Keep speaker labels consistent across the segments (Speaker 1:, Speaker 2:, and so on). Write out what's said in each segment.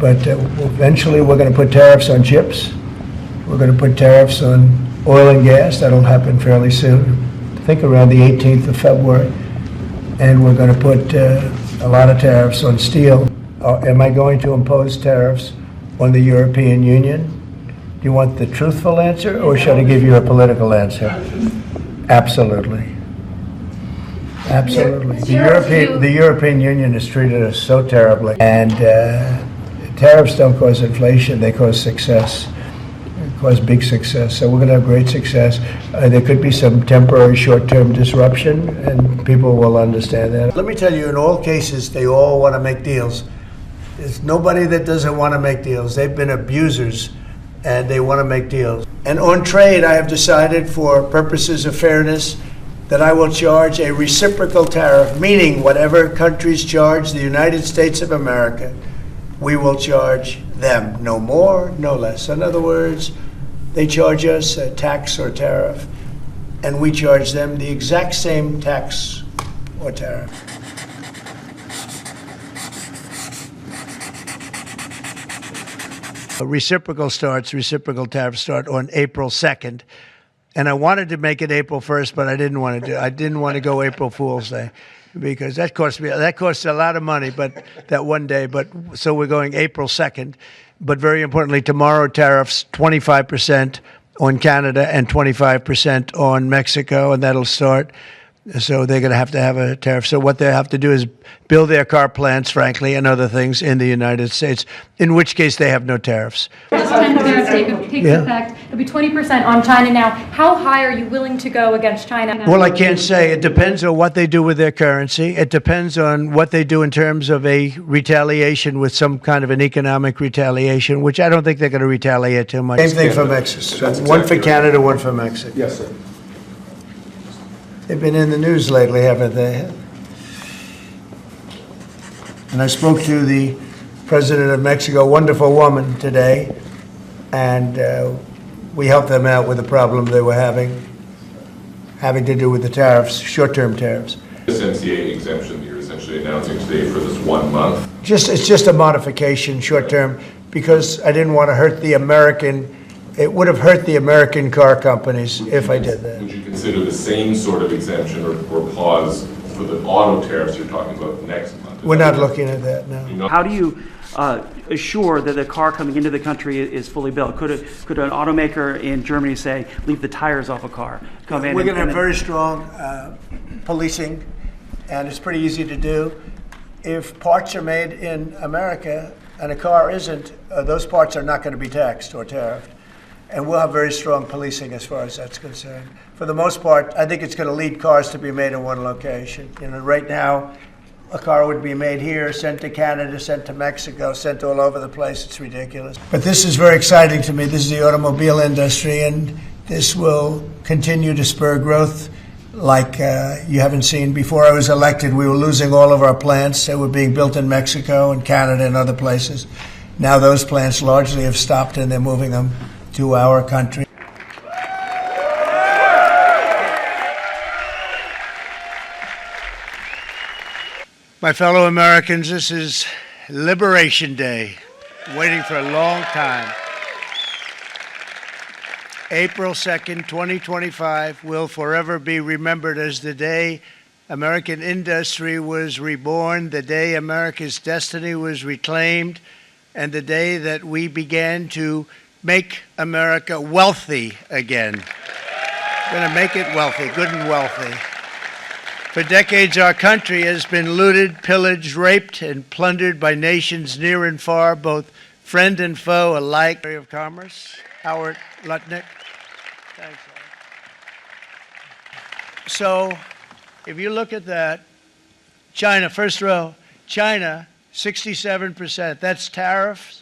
Speaker 1: But eventually we're going to put tariffs on chips. We're going to put tariffs on oil and gas. That'll happen fairly soon. I think around the 18th of February. And we're going to put a lot of tariffs on steel. Am I going to impose tariffs on the European Union? Do you want the truthful answer, or should I give you a political answer? Absolutely. Absolutely. The European Union has treated us so terribly. And tariffs don't cause inflation, they cause success. They cause big success. So we're going to have great success. There could be some temporary short-term disruption, and people will understand that. Let me tell you, in all cases, they all want to make deals. There's nobody that doesn't want to make deals. They've been abusers, and they want to make deals. And on trade, I have decided, for purposes of fairness, that I will charge a reciprocal tariff, meaning whatever countries charge the United States of America, we will charge them. No more, no less. In other words, they charge us a tax or tariff, and we charge them the exact same tax or tariff. Reciprocal tariffs start on April 2nd. And I wanted to make it April 1st, but I didn't want to go April Fool's Day, because that costs a lot of money, but that one day. But so we're going April 2nd. But very importantly, tomorrow tariffs 25% on Canada and 25% on Mexico, and that'll start. So they're going to have a tariff. So what they have to do is build their car plants, frankly, and other things in the United States, in which case they have no tariffs.
Speaker 2: This 10 tariff takes effect. It'll be 20% on China now. How high are you willing to go against China?
Speaker 1: Well, I can't say. It depends on what they do with their currency. It depends on what they do in terms of a retaliation, with some kind of an economic retaliation, which I don't think they're going to retaliate too much. Same thing for Mexico. One for Canada, one for Mexico.
Speaker 3: Yes, sir.
Speaker 1: They've been in the news lately, haven't they? And I spoke to the president of Mexico, wonderful woman, today, and we helped them out with the problem they were having to do with the tariffs, short-term tariffs.
Speaker 3: This MCA exemption that you're essentially announcing today for this 1 month?
Speaker 1: It's just a modification, short-term, because I didn't want to hurt the American. It would have hurt the American car companies if I did that.
Speaker 3: Would you consider the same sort of exemption or pause for the auto tariffs you're talking about next month?
Speaker 1: We're not looking at that now.
Speaker 4: How do you assure that the car coming into the country is fully built? Could an automaker in Germany say, leave the tires off a car?
Speaker 1: We're going to have very strong policing, and it's pretty easy to do. If parts are made in America and a car isn't, those parts are not going to be taxed or tariffed. And we'll have very strong policing as far as that's concerned. For the most part, I think it's going to lead cars to be made in one location. You know, right now, a car would be made here, sent to Canada, sent to Mexico, sent all over the place. It's ridiculous. But this is very exciting to me. This is the automobile industry, and this will continue to spur growth like you haven't seen. Before I was elected, we were losing all of our plants. They were being built in Mexico and Canada and other places. Now those plants largely have stopped, and they're moving them to our country. My fellow Americans, this is Liberation Day, waiting for a long time. April 2nd, 2025 will forever be remembered as the day American industry was reborn, the day America's destiny was reclaimed, and the day that we began to make America wealthy again. We're going to make it wealthy, good and wealthy. For decades, our country has been looted, pillaged, raped, and plundered by nations near and far, both friend and foe alike. Secretary of Commerce, Howard Lutnick. Thanks, Howard. So, if you look at that, China, first row, China, 67%. That's tariffs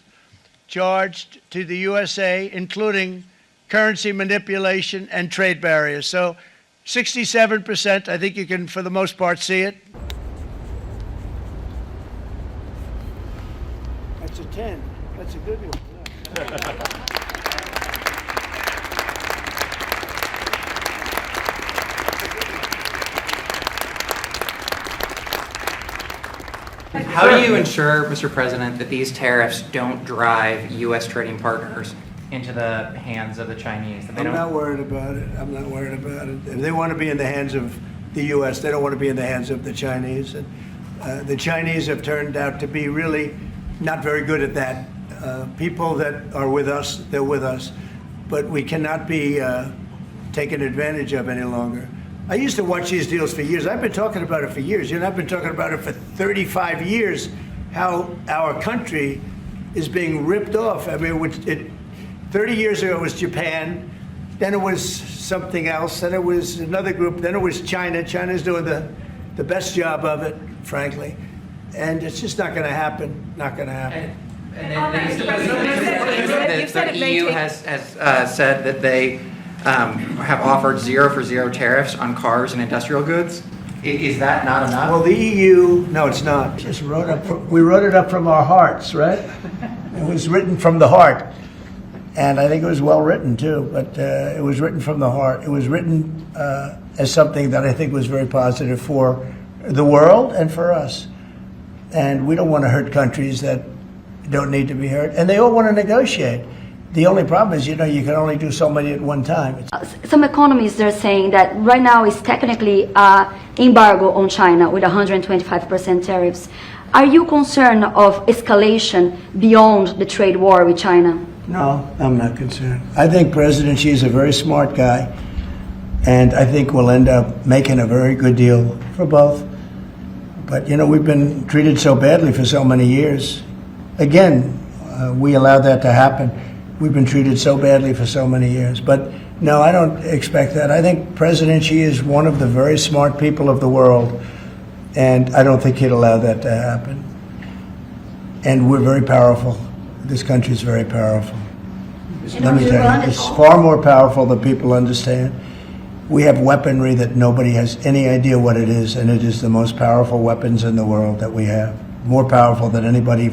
Speaker 1: charged to the USA, including currency manipulation and trade barriers. So 67%, I think you can, for the most part, see it. That's a 10. That's a good one.
Speaker 5: How do you ensure, Mr. President, that these tariffs don't drive U.S. trading partners into the hands of the Chinese? That they
Speaker 1: I'm
Speaker 5: don't...
Speaker 1: not worried about it. I'm not worried about it. If they want to be in the hands of the U.S., they don't want to be in the hands of the Chinese. And the Chinese have turned out to be really not very good at that. People that are with us, they're with us. But we cannot be taken advantage of any longer. I used to watch these deals for years. I've been talking about it for years. You know, I've been talking about it for 35 years, how our country is being ripped off. I mean, 30 years ago it was Japan, then it was something else, then it was another group, then it was China. China's doing the best job of it, frankly. And it's just not going to happen, not going to happen.
Speaker 5: The EU has said that they have offered 0 for 0 tariffs on cars and industrial goods. Is that not enough?
Speaker 1: Well, the EU, no, it's not. We wrote it up from our hearts, right? It was written from the heart. And I think it was well written, too. But it was written from the heart. It was written as something that I think was very positive for the world and for us. And we don't want to hurt countries that don't need to be hurt. And they all want to negotiate. The only problem is, you know, you can only do so many at one time.
Speaker 6: Some economists are saying that right now is technically embargo on China with 125% tariffs. Are you concerned of escalation beyond the trade war with China?
Speaker 1: No, I'm not concerned. I think President Xi is a very smart guy, and I think we'll end up making a very good deal for both. But, you know, we've been treated so badly for so many years. Again, we allowed that to happen. We've been treated so badly for so many years. But no, I don't expect that. I think President Xi is one of the very smart people of the world, and I don't think he'd allow that to happen. And we're very powerful. This country is very powerful. Let me tell you, it's far more powerful than people understand. We have weaponry that nobody has any idea what it is, and it is the most powerful weapons in the world that we have. More powerful than anybody,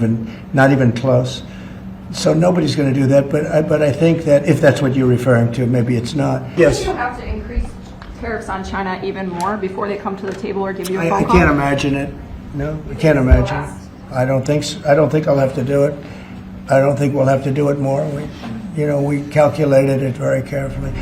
Speaker 1: not even close. So nobody's going to do that, but I think that if that's what you're referring to, maybe it's not. Yes.
Speaker 7: Do you have to increase tariffs on China even more before they come to the table or give you a phone
Speaker 1: I
Speaker 7: call?
Speaker 1: can't imagine it. No, I can't imagine it. I don't think I'll have to do it. I don't think we'll have to do it more. We calculated it very carefully.